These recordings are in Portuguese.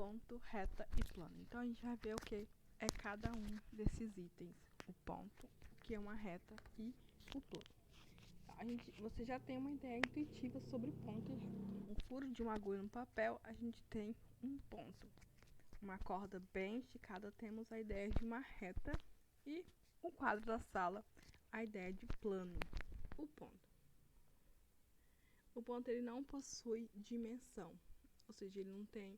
ponto, reta e plano. Então, a gente vai ver o que é cada um desses itens. O ponto, o que é uma reta e o plano. Você já tem uma ideia intuitiva sobre ponto e reta. Um furo de uma agulha no papel, a gente tem um ponto. Uma corda bem esticada, temos a ideia de uma reta. E o quadro da sala, a ideia de plano. O ponto. O ponto ele não possui dimensão, ou seja, ele não tem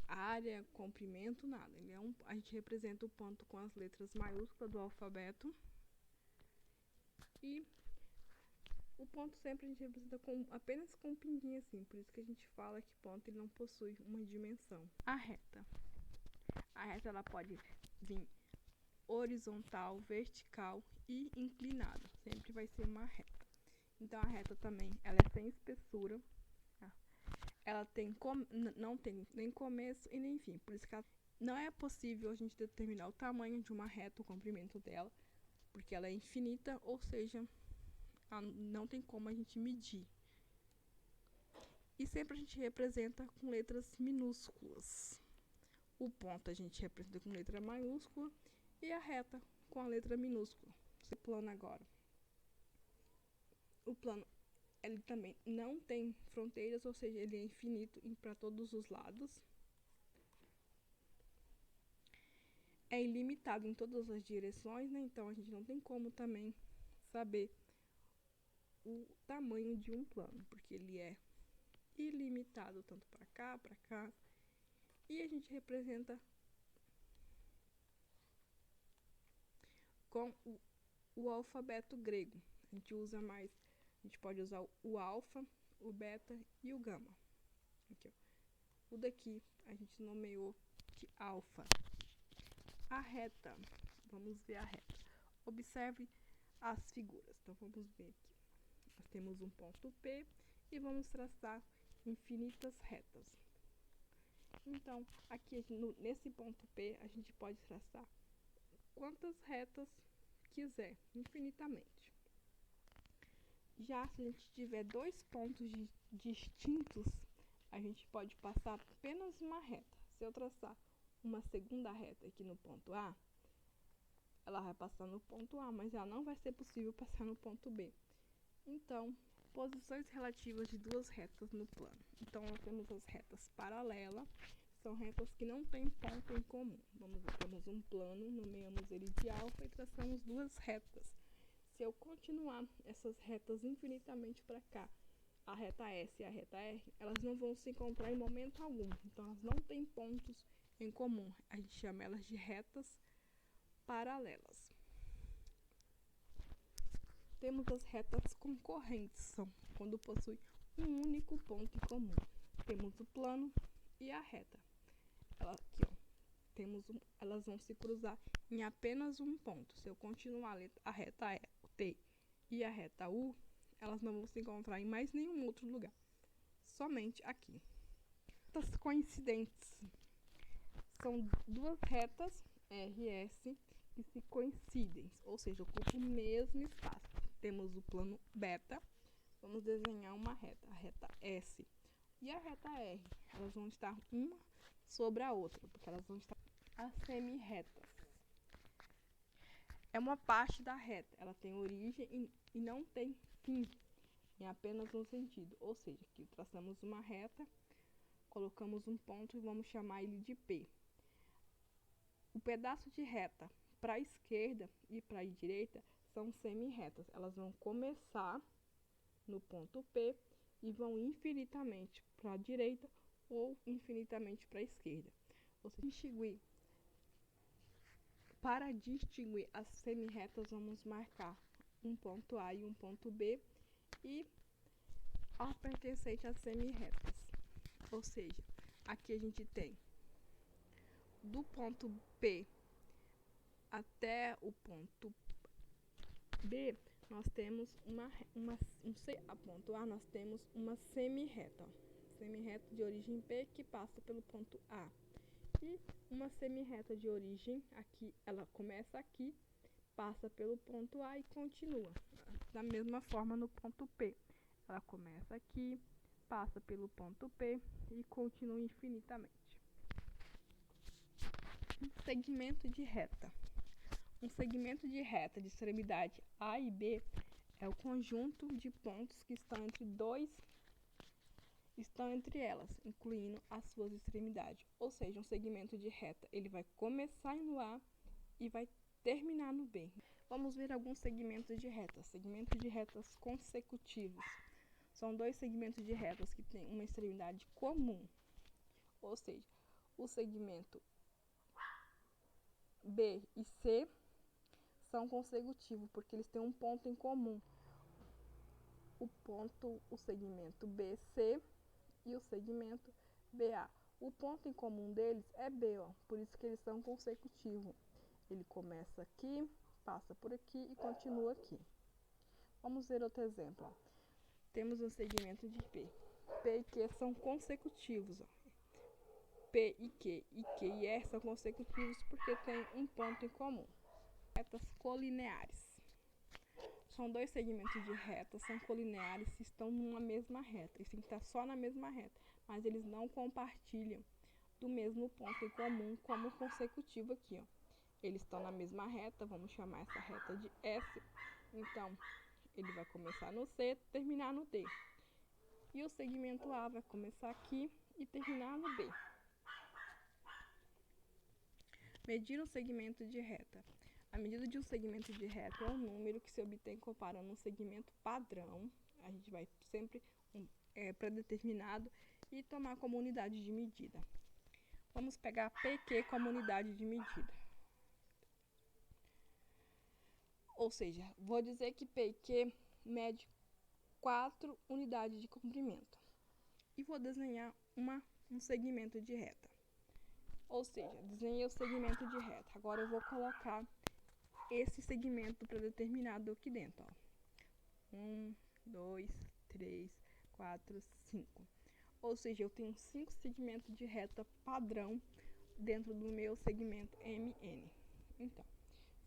área, comprimento, nada. A gente representa o ponto com as letras maiúsculas do alfabeto. E o ponto sempre a gente representa apenas com um pinguinho assim, por isso que a gente fala que ponto ele não possui uma dimensão. A reta. A reta ela pode vir horizontal, vertical e inclinada. Sempre vai ser uma reta. Então, a reta também, ela é sem espessura. Ela não tem nem começo e nem fim. Por isso que não é possível a gente determinar o tamanho de uma reta, o comprimento dela, porque ela é infinita, ou seja, não tem como a gente medir. E sempre a gente representa com letras minúsculas. O ponto a gente representa com letra maiúscula e a reta com a letra minúscula. Esse plano agora. O plano, ele também não tem fronteiras, ou seja, ele é infinito para todos os lados. É ilimitado em todas as direções, né? Então a gente não tem como também saber o tamanho de um plano, porque ele é ilimitado tanto para cá, para cá. E a gente representa com o alfabeto grego. A gente pode usar o alfa, o beta e o gama. Aqui, ó. O daqui a gente nomeou de alfa. A reta, vamos ver a reta. Observe as figuras. Então vamos ver aqui. Nós temos um ponto P e vamos traçar infinitas retas. Então, aqui nesse ponto P, a gente pode traçar quantas retas quiser, infinitamente. Já se a gente tiver dois pontos distintos, a gente pode passar apenas uma reta. Se eu traçar uma segunda reta aqui no ponto A, ela vai passar no ponto A, mas ela não vai ser possível passar no ponto B. Então, posições relativas de duas retas no plano. Então, nós temos as retas paralelas, são retas que não têm ponto em comum. Temos um plano, nomeamos ele de alfa e traçamos duas retas. Se eu continuar essas retas infinitamente para cá, a reta S e a reta R, elas não vão se encontrar em momento algum. Então, elas não têm pontos em comum. A gente chama elas de retas paralelas. Temos as retas concorrentes, são quando possui um único ponto em comum. Temos o plano e a reta. Elas vão se cruzar em apenas um ponto. Se eu continuar a reta T e a reta U, elas não vão se encontrar em mais nenhum outro lugar. Somente aqui. Retas coincidentes. São duas retas RS que se coincidem, ou seja, ocupam o mesmo espaço. Temos o plano beta. Vamos desenhar uma reta, a reta S e a reta R. Elas vão estar uma sobre a outra, porque elas vão estar as semi-retas. É uma parte da reta, ela tem origem e não tem fim, em apenas um sentido. Ou seja, aqui traçamos uma reta, colocamos um ponto e vamos chamar ele de P. O pedaço de reta para a esquerda e para a direita são semi-retas. Elas vão começar no ponto P e vão infinitamente para a direita ou infinitamente para a esquerda. Para distinguir as semi-retas, vamos marcar um ponto A e um ponto B e a pertencente às semi-retas. Ou seja, aqui a gente tem do ponto P até o ponto B, nós temos a ponto A, nós temos uma semi-reta. Semi-reta de origem P que passa pelo ponto A. E uma semi-reta de origem aqui, ela começa aqui, passa pelo ponto A e continua. Da mesma forma no ponto P. Ela começa aqui, passa pelo ponto P e continua infinitamente. Segmento de reta. Um segmento de reta de extremidade A e B é o conjunto de pontos que estão entre elas, incluindo as suas extremidades. Ou seja, um segmento de reta, ele vai começar no A e vai terminar no B. Vamos ver alguns segmentos de retas. Segmentos de retas consecutivos. São dois segmentos de retas que têm uma extremidade comum. Ou seja, o segmento B e C são consecutivos, porque eles têm um ponto em comum. O segmento BC e o segmento BA. O ponto em comum deles é B, ó, por isso que eles são consecutivos. Ele começa aqui, passa por aqui e continua aqui. Vamos ver outro exemplo. Ó. Temos um segmento de P. P e Q são consecutivos. Ó. P e Q e R são consecutivos porque tem um ponto em comum. Retas colineares. São dois segmentos de reta, são colineares se estão numa mesma reta. Isso tem que estar só na mesma reta, mas eles não compartilham do mesmo ponto em comum como consecutivo aqui, ó. Eles estão na mesma reta, vamos chamar essa reta de S. Então, ele vai começar no C, terminar no D. E o segmento A vai começar aqui e terminar no B. Medir um segmento de reta. A medida de um segmento de reta é um número que se obtém comparando um segmento padrão. A gente vai sempre pré-determinado e tomar como unidade de medida. Vamos pegar PQ como unidade de medida. Ou seja, vou dizer que PQ mede 4 unidades de comprimento. E vou desenhar um segmento de reta. Ou seja, desenhei o segmento de reta. Agora eu vou colocar esse segmento pré-determinado aqui dentro. Ó. 1, 2, 3, 4, 5. Ou seja, eu tenho 5 segmentos de reta padrão dentro do meu segmento MN. Então,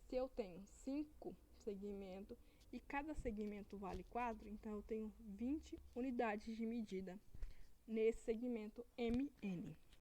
se eu tenho 5 segmentos e cada segmento vale 4, então eu tenho 20 unidades de medida nesse segmento MN.